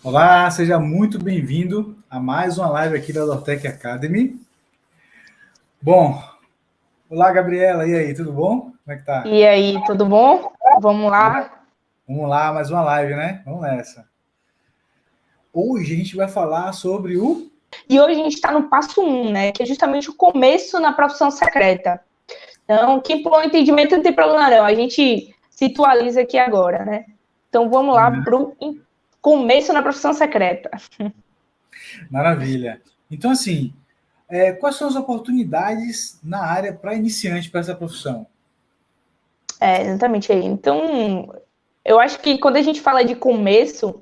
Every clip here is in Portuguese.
Olá, seja muito bem-vindo a mais uma live aqui da Lortec Academy. Bom, olá Gabriela, e aí, tudo bom? Como é que tá? E aí, tudo bom? Vamos lá. Vamos lá, mais uma live, né? Vamos nessa. Hoje a gente vai falar sobre o... E hoje a gente está no passo 1, né? Que é justamente o começo na profissão secreta. Então, quem pulou o entendimento não tem problema não. A gente se atualiza aqui agora, né? Então, vamos lá para o começo na profissão secreta. Maravilha. Então, assim, quais são as oportunidades na área para iniciante para essa profissão? Exatamente aí. Então, eu acho que quando a gente fala de começo,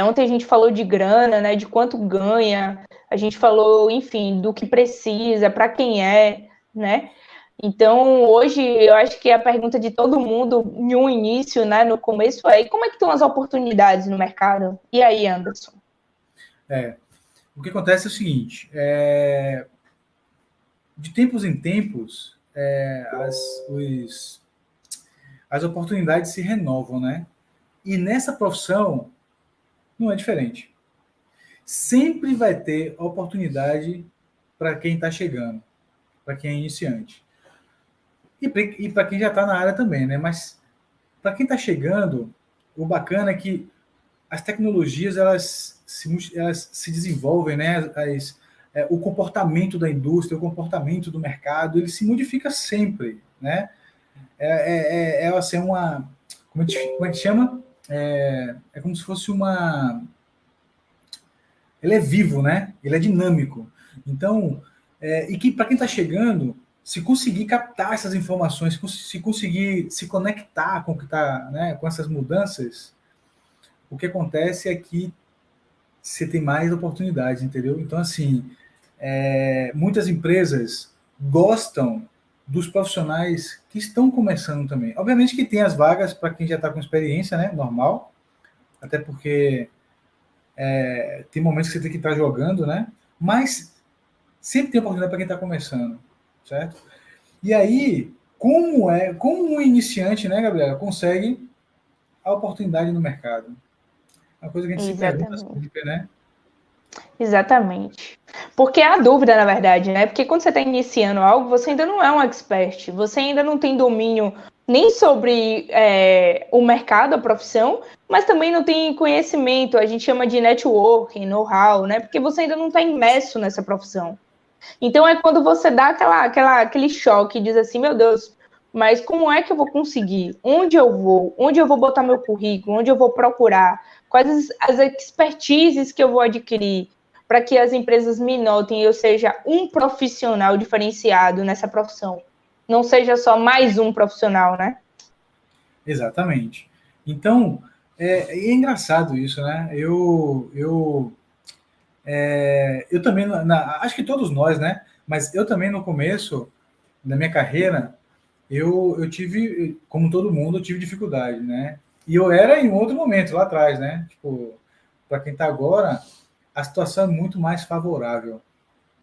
ontem a gente falou de grana, né? De quanto ganha. A gente falou, enfim, do que precisa, para quem é, né? Então, hoje, eu acho que a pergunta de todo mundo, em um início, né, no começo, é: e como é que estão as oportunidades no mercado? E aí, Anderson? O que acontece é o seguinte, de tempos em tempos, as oportunidades se renovam, né? E nessa profissão não é diferente. Sempre vai ter oportunidade para quem está chegando, para quem é iniciante. E para quem já está na área também, né? Mas para quem está chegando, o bacana é que as tecnologias elas se desenvolvem, né? O comportamento da indústria, o comportamento do mercado, ele se modifica sempre, né? Assim, como é que chama? É como se fosse uma... Ele é vivo, né? Ele é dinâmico. Então, e que para quem está chegando, se conseguir captar essas informações, se conseguir se conectar com o que está, né, com essas mudanças, o que acontece é que você tem mais oportunidades, entendeu? Então, assim, muitas empresas gostam dos profissionais que estão começando também. Obviamente que tem as vagas para quem já está com experiência, né? Normal, até porque tem momentos que você tem que estar jogando, né? Mas sempre tem oportunidade para quem está começando, certo? E aí, como um iniciante, né, Gabriela, consegue a oportunidade no mercado? É uma coisa que a gente se pergunta Exatamente. sempre, né? Exatamente. Porque há dúvida, na verdade, né? Porque quando você está iniciando algo, você ainda não é um expert, você ainda não tem domínio nem sobre o mercado, a profissão, mas também não tem conhecimento, a gente chama de networking, know-how, né? Porque você ainda não está imerso nessa profissão. Então é quando você dá aquele choque e diz assim, meu Deus, mas como é que eu vou conseguir? Onde eu vou? Onde eu vou botar meu currículo? Onde eu vou procurar? Quais as expertises que eu vou adquirir para que as empresas me notem e eu seja um profissional diferenciado nessa profissão? Não seja só mais um profissional, né? Exatamente. Então, é engraçado isso, né? Eu também, acho que todos nós, né? Mas eu também, no começo da minha carreira, eu tive, como todo mundo, eu tive dificuldade, né? E eu era em outro momento, lá atrás, né? Tipo, para quem está agora, a situação é muito mais favorável.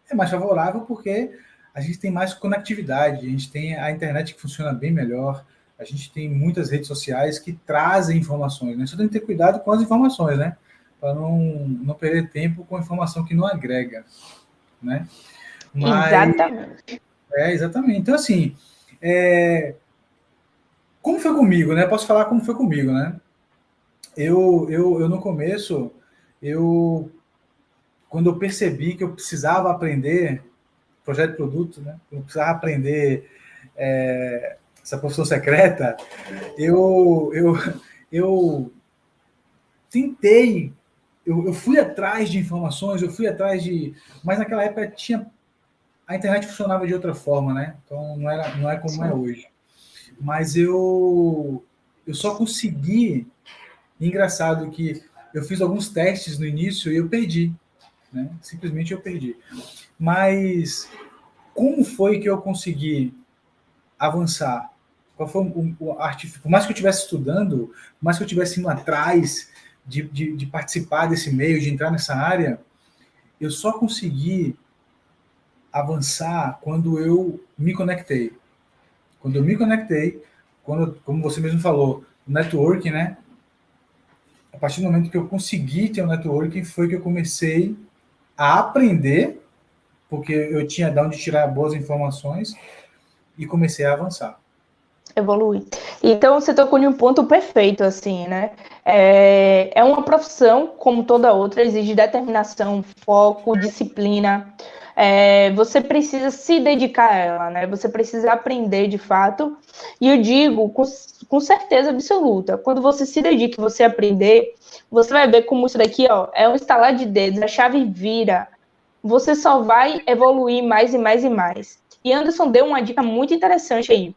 É mais favorável porque a gente tem mais conectividade, a gente tem a internet que funciona bem melhor, a gente tem muitas redes sociais que trazem informações, né? Só tem que ter cuidado com as informações, né? Para não perder tempo com informação que não agrega, né? Mas, Exatamente. exatamente. Então, assim, como foi comigo, né? Posso falar como foi comigo, né? Eu no começo, eu quando eu percebi que eu precisava aprender projeto de produto, né? Eu precisava aprender essa profissão secreta. Eu, eu, eu tentei, eu fui atrás de informações, eu fui atrás de, mas naquela época tinha a internet funcionava de outra forma, né? Então não é como é Sim. hoje. Mas eu só consegui. Engraçado que eu fiz alguns testes no início e eu perdi, né? Simplesmente eu perdi. Mas como foi que eu consegui avançar? Qual foi o artifício? Por mais que eu estivesse estudando, por mais que eu estivesse indo atrás de participar desse meio, de entrar nessa área, eu só consegui avançar quando eu me conectei. Quando eu me conectei, como você mesmo falou, networking, né? A partir do momento que eu consegui ter um networking, foi que eu comecei a aprender, porque eu tinha de onde tirar boas informações, e comecei a avançar. Evoluir. Então, você tocou em um ponto perfeito, assim, né? É uma profissão, como toda outra, exige determinação, foco, disciplina. Você precisa se dedicar a ela, né? Você precisa aprender de fato. E eu digo com certeza absoluta, quando você se dedica e você aprender, você vai ver como isso daqui, ó, é um estalar de dedos, a chave vira. Você só vai evoluir mais e mais e mais. E Anderson deu uma dica muito interessante aí.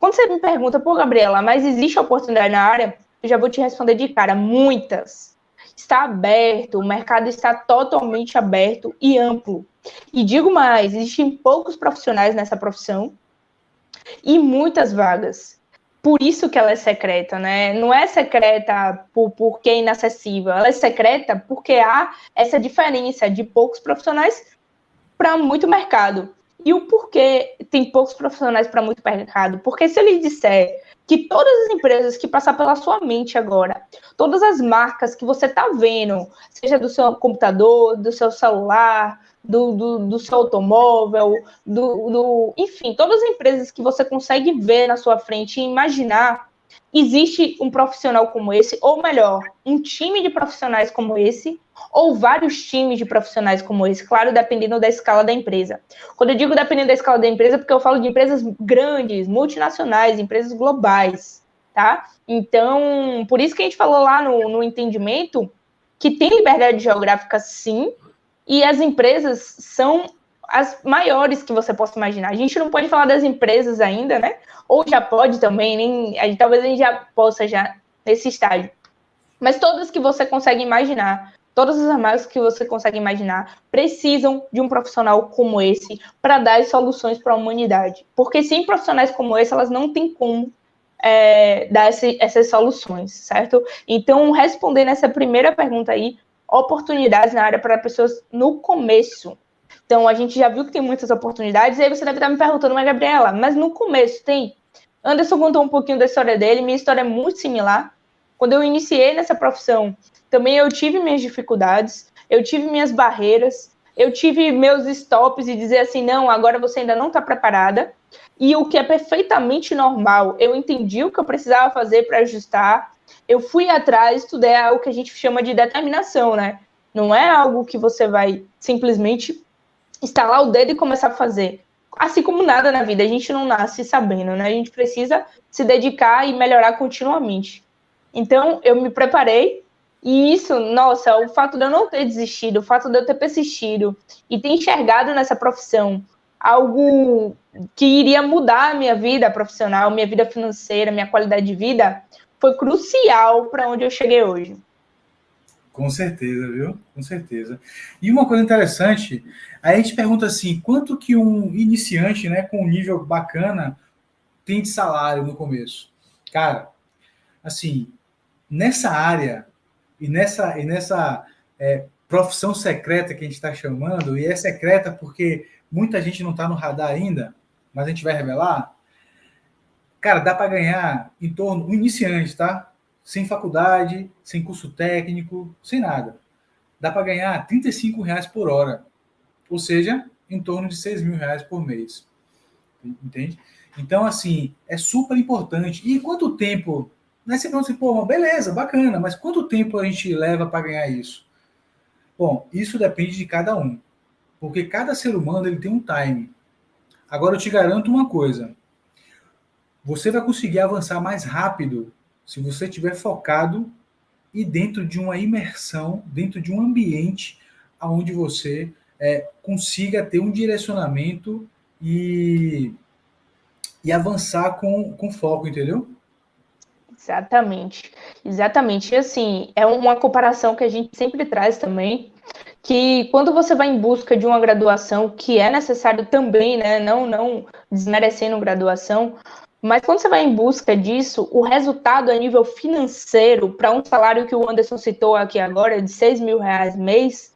Quando você me pergunta, pô, Gabriela, mas existe oportunidade na área? Eu já vou te responder de cara, muitas. Está aberto, o mercado está totalmente aberto e amplo. E digo mais, existem poucos profissionais nessa profissão e muitas vagas. Por isso que ela é secreta, né? Não é secreta porque é inacessível, ela é secreta porque há essa diferença de poucos profissionais para muito mercado. E o porquê tem poucos profissionais para muito mercado? Porque se ele disser que todas as empresas que passar pela sua mente agora, todas as marcas que você está vendo, seja do seu computador, do seu celular, do seu automóvel, enfim, todas as empresas que você consegue ver na sua frente e imaginar, existe um profissional como esse, ou melhor, um time de profissionais como esse, ou vários times de profissionais como esse, claro, dependendo da escala da empresa. Quando eu digo dependendo da escala da empresa, porque eu falo de empresas grandes, multinacionais, empresas globais, tá? Então, por isso que a gente falou lá no entendimento que tem liberdade geográfica, sim, e as empresas são as maiores que você possa imaginar. A gente não pode falar das empresas ainda, né? Ou já pode também, talvez a gente já possa já nesse estágio. Mas todas que você consegue imaginar, todas as marcas que você consegue imaginar, precisam de um profissional como esse para dar as soluções para a humanidade. Porque sem profissionais como esse, elas não têm como dar essas soluções, certo? Então, respondendo essa primeira pergunta aí, oportunidades na área para pessoas no começo. Então, a gente já viu que tem muitas oportunidades, e aí você deve estar me perguntando, mas Gabriela, mas no começo tem? Anderson contou um pouquinho da história dele, minha história é muito similar. Quando eu iniciei nessa profissão, também eu tive minhas dificuldades, eu tive minhas barreiras, eu tive meus stops e dizer assim, não, agora você ainda não está preparada. E o que é perfeitamente normal, eu entendi o que eu precisava fazer para ajustar, eu fui atrás, estudei o que a gente chama de determinação, né? Não é algo que você vai simplesmente instalar o dedo e começar a fazer. Assim como nada na vida, a gente não nasce sabendo, né? A gente precisa se dedicar e melhorar continuamente. Então, eu me preparei, e isso, nossa, o fato de eu não ter desistido, o fato de eu ter persistido e ter enxergado nessa profissão algo que iria mudar a minha vida profissional, minha vida financeira, minha qualidade de vida, foi crucial para onde eu cheguei hoje. Com certeza, viu? Com certeza. E uma coisa interessante, aí a gente pergunta assim, quanto que um iniciante, né, com um nível bacana, tem de salário no começo? Cara, assim, nessa área e nessa profissão secreta que a gente está chamando, e é secreta porque muita gente não está no radar ainda, mas a gente vai revelar, cara, dá para ganhar em torno, um iniciante, tá? Sem faculdade, sem curso técnico, sem nada. Dá para ganhar R$ 35 por hora, ou seja, em torno de R$ 6.000 por mês, entende? Então, assim, é super importante. E quanto tempo? Né, você pergunta assim, pô, beleza, bacana, mas quanto tempo a gente leva para ganhar isso? Bom, isso depende de cada um, porque cada ser humano ele tem um time. Agora eu te garanto uma coisa, você vai conseguir avançar mais rápido se você estiver focado e dentro de uma imersão, dentro de um ambiente onde você consiga ter um direcionamento e avançar com foco, entendeu? Exatamente, exatamente. E assim, é uma comparação que a gente sempre traz também, que quando você vai em busca de uma graduação, que é necessário também, né? Não desmerecendo graduação, mas quando você vai em busca disso, o resultado a nível financeiro, para um salário que o Anderson citou aqui agora, de R$ 6.000 mês,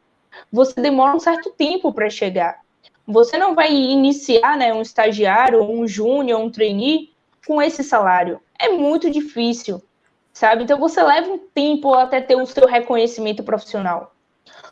você demora um certo tempo para chegar. Você não vai iniciar, né, um estagiário, um júnior, um trainee com esse salário. É muito difícil, sabe? Então você leva um tempo até ter o seu reconhecimento profissional.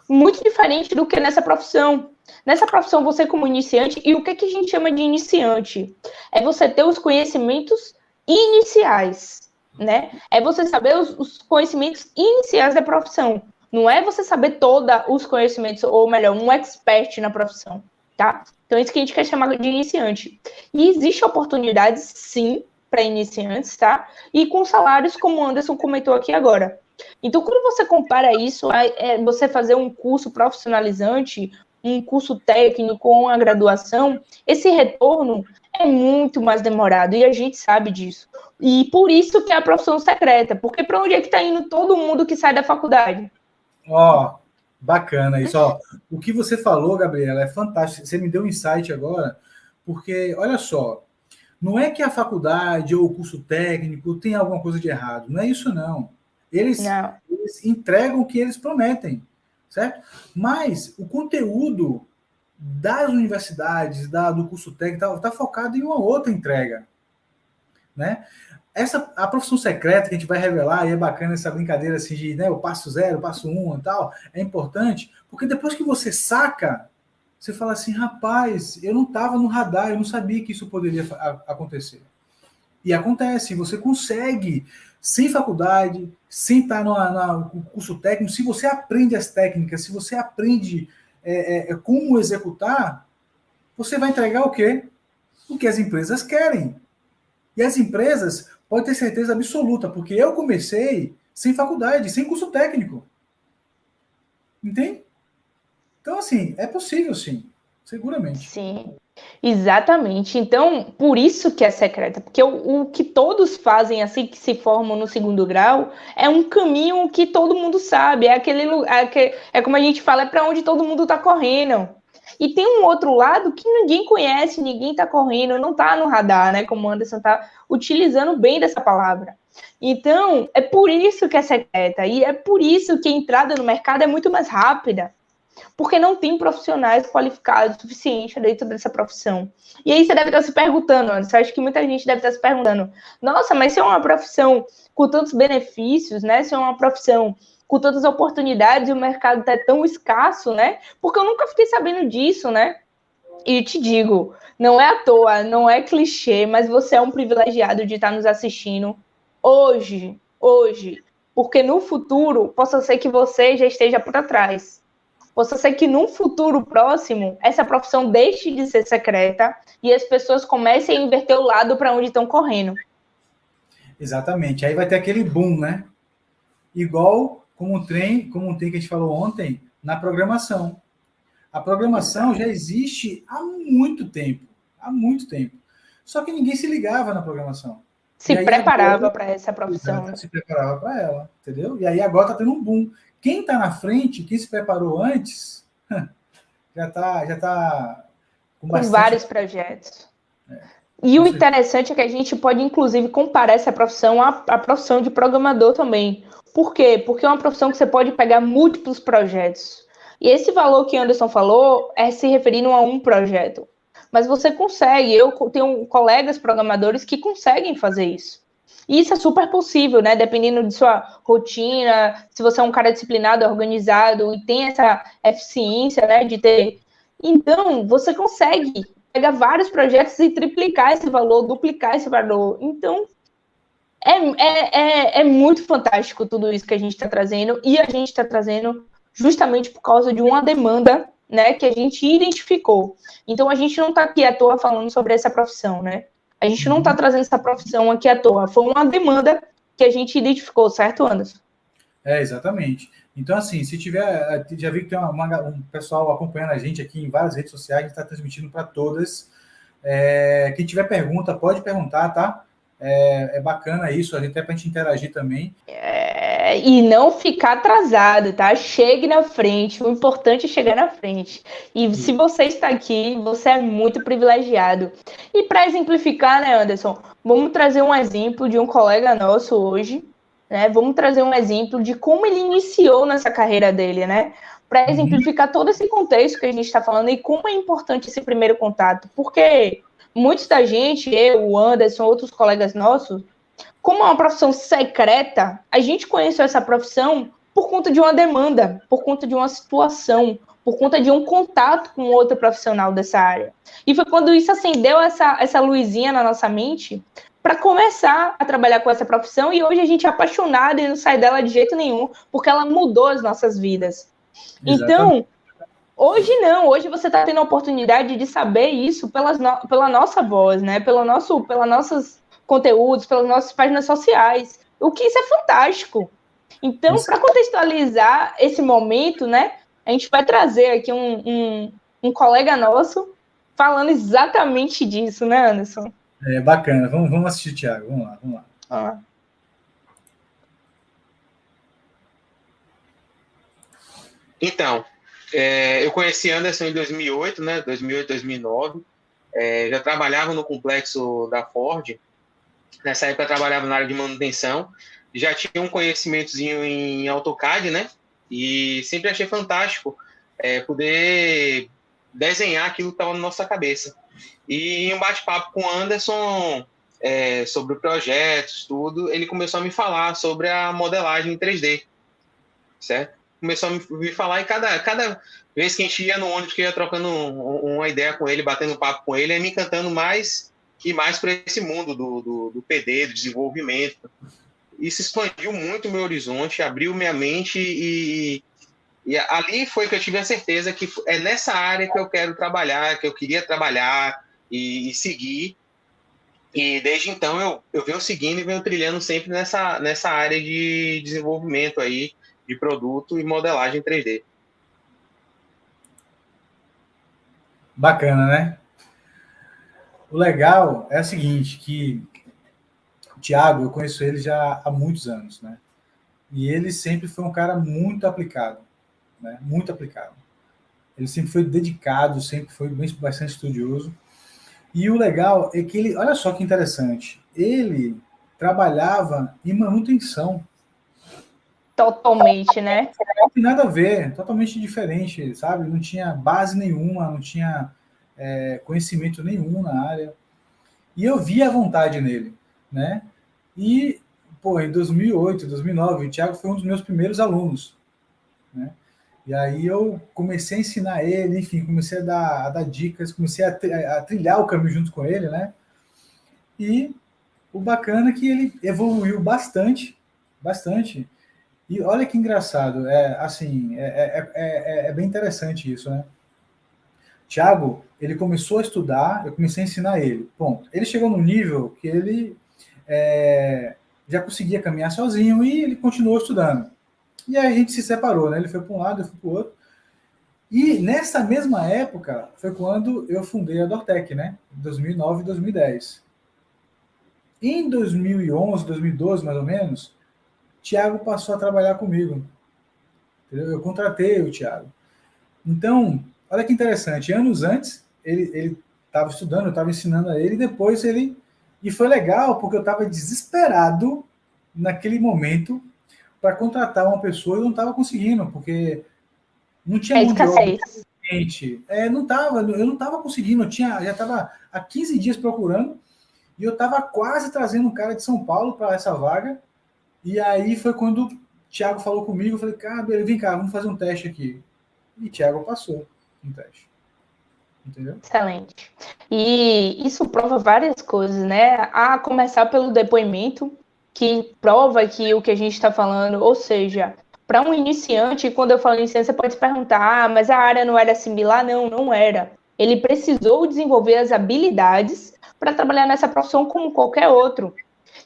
Muito diferente do que nessa profissão. Nessa profissão, você como iniciante, e o que a gente chama de iniciante? É você ter os conhecimentos iniciais, né? É você saber os conhecimentos iniciais da profissão. Não é você saber todos os conhecimentos, ou melhor, um expert na profissão, tá? Então, isso que a gente quer chamar de iniciante. E existe oportunidades, sim, para iniciantes, tá? E com salários, como o Anderson comentou aqui agora. Então, quando você compara isso a você fazer um curso profissionalizante, um curso técnico ou uma graduação, esse retorno é muito mais demorado e a gente sabe disso. E por isso que é a profissão secreta, porque para onde é que está indo todo mundo que sai da faculdade? Ó, bacana isso. Ó, o que você falou, Gabriela, é fantástico. Você me deu um insight agora, porque, olha só, não é que a faculdade ou o curso técnico tem alguma coisa de errado. Não é isso, não. Eles entregam o que eles prometem, certo? Mas o conteúdo das universidades, do curso técnico, está focado em uma outra entrega, né? A profissão secreta que a gente vai revelar, e é bacana essa brincadeira assim de, né, o passo 0, o passo 1 e tal, é importante, porque depois que você saca, você fala assim, rapaz, eu não estava no radar, eu não sabia que isso poderia acontecer. E acontece, você consegue, sem faculdade, sem estar no curso técnico, se você aprende as técnicas, se você aprende como executar, você vai entregar o quê? O que as empresas querem. E as empresas podem ter certeza absoluta, porque eu comecei sem faculdade, sem curso técnico. Entende? Então, assim, é possível, sim. Seguramente. Sim, exatamente. Então, por isso que é secreta, porque o que todos fazem assim que se formam no segundo grau é um caminho que todo mundo sabe, é como a gente fala, é para onde todo mundo está correndo. E tem um outro lado que ninguém conhece, ninguém está correndo, não está no radar, né? Como o Anderson está utilizando bem dessa palavra. Então, é por isso que é secreta, e é por isso que a entrada no mercado é muito mais rápida. Porque não tem profissionais qualificados o suficiente dentro dessa profissão. E aí você deve estar se perguntando, Anderson, acho que muita gente deve estar se perguntando, nossa, mas se é uma profissão com tantos benefícios, né? Se é uma profissão com tantas oportunidades e o mercado está tão escasso, né? Porque eu nunca fiquei sabendo disso, né? E te digo, não é à toa, não é clichê, mas você é um privilegiado de estar nos assistindo hoje, porque no futuro possa ser que você já esteja por trás. Possa ser que num futuro próximo essa profissão deixe de ser secreta e as pessoas comecem a inverter o lado para onde estão correndo. Exatamente. Aí vai ter aquele boom, né? Igual como um trem que a gente falou ontem na programação. A programação já existe há muito tempo. Há muito tempo. Só que ninguém se ligava na programação. Se preparava para essa profissão. Né? Se preparava para ela, entendeu? E aí agora está tendo um boom. Quem está na frente, quem se preparou antes, já está com vários projetos. E o interessante é que a gente pode, inclusive, comparar essa profissão à profissão de programador também. Por quê? Porque é uma profissão que você pode pegar múltiplos projetos. E esse valor que Anderson falou é se referindo a um projeto. Mas você consegue, eu tenho colegas programadores que conseguem fazer isso. E isso é super possível, né? Dependendo de sua rotina, se você é um cara disciplinado, organizado e tem essa eficiência, né, de ter... Então, você consegue pegar vários projetos e triplicar esse valor, duplicar esse valor. Então, é muito fantástico tudo isso que a gente está trazendo, e a gente está trazendo justamente por causa de uma demanda, né, que a gente identificou. Então, a gente não está aqui à toa falando sobre essa profissão, né? A gente não está trazendo essa profissão aqui à toa. Foi uma demanda que a gente identificou, certo, Anderson? Exatamente. Então, assim, se tiver... Já vi que tem um pessoal acompanhando a gente aqui em várias redes sociais, a gente está transmitindo para todas. Quem tiver pergunta, pode perguntar, tá? É bacana isso, até para a gente interagir também. E não ficar atrasado, tá? Chegue na frente, o importante é chegar na frente. E se você está aqui, você é muito privilegiado. E para exemplificar, né, Anderson, vamos trazer um exemplo de um colega nosso hoje, né? Vamos trazer um exemplo de como ele iniciou nessa carreira dele, né? Para exemplificar todo esse contexto que a gente está falando e como é importante esse primeiro contato. Porque muitos da gente, eu, o Anderson, outros colegas nossos, como é uma profissão secreta, a gente conheceu essa profissão por conta de uma demanda, por conta de uma situação, por conta de um contato com outro profissional dessa área. E foi quando isso acendeu essa luzinha na nossa mente para começar a trabalhar com essa profissão, e hoje a gente é apaixonado e não sai dela de jeito nenhum, porque ela mudou as nossas vidas. Exatamente. Então, hoje não, hoje você está tendo a oportunidade de saber isso pela nossa voz, né? Pelos nossos conteúdos, pelas nossas páginas sociais, o que isso é fantástico. Então, para contextualizar esse momento, né, a gente vai trazer aqui um colega nosso falando exatamente disso, né, Anderson? É bacana. Vamos assistir, Thiago. Vamos lá. Ah. Então, eu conheci Anderson em 2008, né? 2008, 2009. Já trabalhava no complexo da Ford. Nessa época eu trabalhava na área de manutenção. Já tinha um conhecimentozinho em AutoCAD, né? E sempre achei fantástico poder desenhar aquilo que estava na nossa cabeça. E em um bate-papo com o Anderson sobre projetos, tudo, ele começou a me falar sobre a modelagem em 3D, certo? Começou a me falar, e cada vez que a gente ia no ônibus, que ia trocando uma ideia com ele, batendo um papo com ele, ia me encantando mais e mais para esse mundo do PD, do desenvolvimento. Isso expandiu muito o meu horizonte, abriu minha mente e ali foi que eu tive a certeza que é nessa área que eu quero trabalhar, que eu queria trabalhar e seguir. E desde então eu venho seguindo e venho trilhando sempre nessa área de desenvolvimento aí, de produto e modelagem 3D. Bacana, né? O legal é o seguinte, que o Thiago, eu conheço ele já há muitos anos, né? E ele sempre foi um cara muito aplicado, né? Muito aplicado. Ele sempre foi dedicado, sempre foi bastante estudioso. E o legal é que ele, olha só que interessante, ele trabalhava em manutenção. Totalmente, né? Não tem nada a ver, totalmente diferente, sabe? Não tinha base nenhuma, não tinha conhecimento nenhum na área. E eu vi a vontade nele, né? E, pô, em 2008, 2009, o Thiago foi um dos meus primeiros alunos, né? E aí eu comecei a ensinar ele, enfim, comecei a dar dicas, comecei a trilhar o caminho junto com ele, né? E o bacana é que ele evoluiu bastante, bastante. E olha que engraçado, é bem interessante isso, né? Thiago, ele começou a estudar, eu comecei a ensinar ele. Ponto. Ele chegou num nível que ele já conseguia caminhar sozinho e ele continuou estudando. E aí a gente se separou, né? Ele foi para um lado, eu fui para o outro. E nessa mesma época foi quando eu fundei a Dortec, né? 2009 e 2010. Em 2011, 2012, mais ou menos, Thiago passou a trabalhar comigo. Entendeu? Eu contratei o Thiago. Então, olha que interessante. Anos antes, ele estava estudando, eu estava ensinando a ele, e depois ele... E foi legal, porque eu estava desesperado naquele momento para contratar uma pessoa e não estava conseguindo, porque não tinha mão de obra suficiente. Eu não estava conseguindo, já estava há 15 dias procurando, e eu estava quase trazendo um cara de São Paulo para essa vaga, e aí foi quando o Thiago falou comigo, eu falei, cara, vem cá, vamos fazer um teste aqui. E o Thiago passou no teste. Entendeu? Excelente. E isso prova várias coisas, né? A começar pelo depoimento, que prova que o que a gente está falando, ou seja, para um iniciante, quando eu falo iniciante, você pode se perguntar, mas a área não era similar? Não, não era. Ele precisou desenvolver as habilidades para trabalhar nessa profissão como qualquer outro.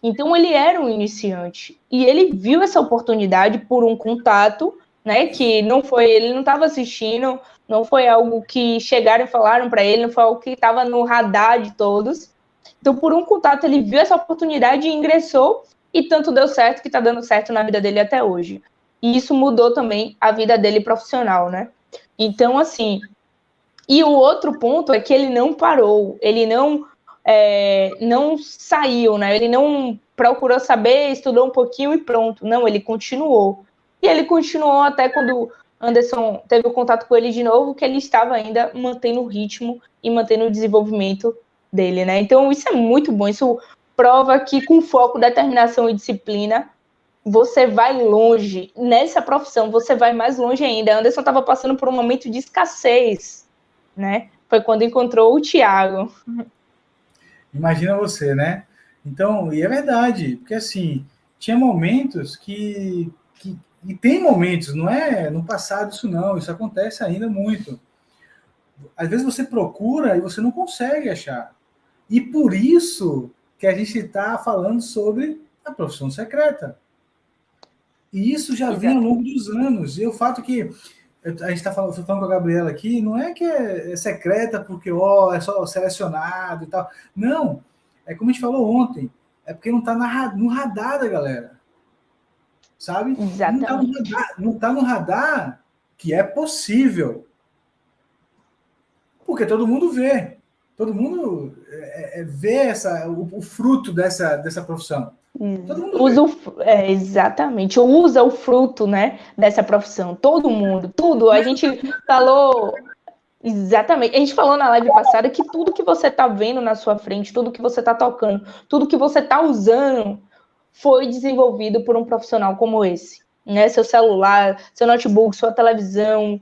Então, ele era um iniciante. E ele viu essa oportunidade por um contato, né? Que não foi, ele não estava assistindo, não foi algo que chegaram e falaram para ele, não foi algo que estava no radar de todos. Então, por um contato, ele viu essa oportunidade e ingressou, e tanto deu certo que está dando certo na vida dele até hoje. E isso mudou também a vida dele profissional, né? Então, assim... E o outro ponto é que ele não parou, ele não saiu, né? Ele não procurou saber, estudou um pouquinho e pronto. Não, ele continuou. E ele continuou até quando Anderson teve o contato com ele de novo, que ele estava ainda mantendo o ritmo e mantendo o desenvolvimento dele, né? Então, isso é muito bom. Isso prova que com foco, determinação e disciplina, você vai longe. Nessa profissão, você vai mais longe ainda. Anderson estava passando por um momento de escassez, né? Foi quando encontrou o Thiago. Imagina você, né? Então, e é verdade, porque assim, tinha momentos e tem momentos, não é no passado isso não, isso acontece ainda muito. Às vezes você procura e você não consegue achar. E por isso que a gente está falando sobre a profissão secreta. E isso já vem ao longo dos anos. E o fato que a gente está falando com a Gabriela aqui, não é que é secreta porque é só selecionado e tal. Não, é como a gente falou ontem, é porque não está no radar da galera. Sabe? Exatamente. Não está no radar que é possível. Porque todo mundo vê. Todo mundo vê o fruto dessa profissão. Todo mundo vê. Exatamente, usa o fruto, né, dessa profissão. Todo mundo, tudo. A gente falou. Exatamente. A gente falou na live passada que tudo que você está vendo na sua frente, tudo que você está tocando, tudo que você está usando foi desenvolvido por um profissional como esse. Né? Seu celular, seu notebook, sua televisão,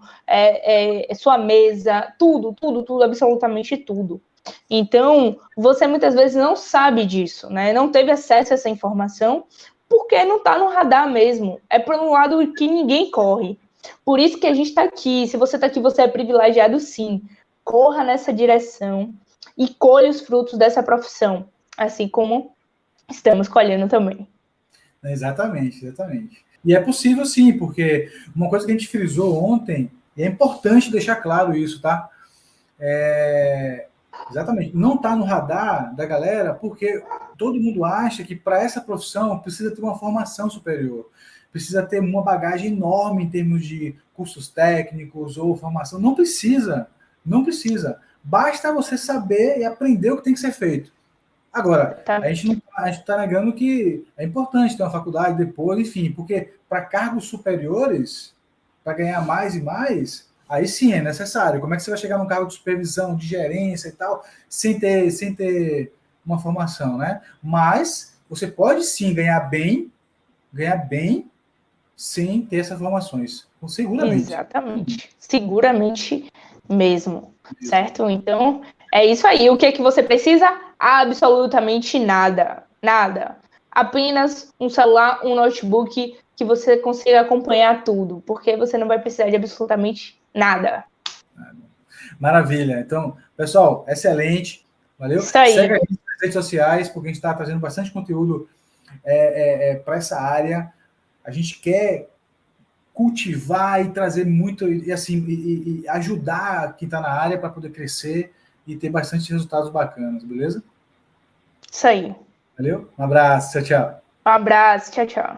sua mesa, tudo, absolutamente tudo. Então, você muitas vezes não sabe disso, né? Não teve acesso a essa informação porque não está no radar mesmo. É por um lado que ninguém corre. Por isso que a gente está aqui. Se você está aqui, você é privilegiado, sim. Corra nessa direção e colhe os frutos dessa profissão, assim como estamos colhendo também. Exatamente. E é possível sim, porque uma coisa que a gente frisou ontem, e é importante deixar claro isso, tá? Exatamente. Não está no radar da galera porque todo mundo acha que para essa profissão precisa ter uma formação superior. Precisa ter uma bagagem enorme em termos de cursos técnicos ou formação. Não precisa. Basta você saber e aprender o que tem que ser feito. Agora, a gente está negando que é importante ter uma faculdade depois, enfim, porque para cargos superiores, para ganhar mais e mais, aí sim é necessário. Como é que você vai chegar num cargo de supervisão, de gerência e tal, sem ter uma formação, né? Mas você pode sim ganhar bem sem ter essas formações. Seguramente. Exatamente. Seguramente mesmo. Certo? Então, é isso aí. O que é que você precisa? Absolutamente nada. Nada. Apenas um celular, um notebook que você consiga acompanhar tudo. Porque você não vai precisar de absolutamente nada. Maravilha. Então, pessoal, excelente. Valeu? Isso aí. Segue a gente nas redes sociais, porque a gente está trazendo bastante conteúdo para essa área. A gente quer cultivar e trazer muito, e ajudar quem está na área para poder crescer e ter bastante resultados bacanas, beleza? Isso aí. Valeu? Um abraço, tchau. Um abraço, tchau.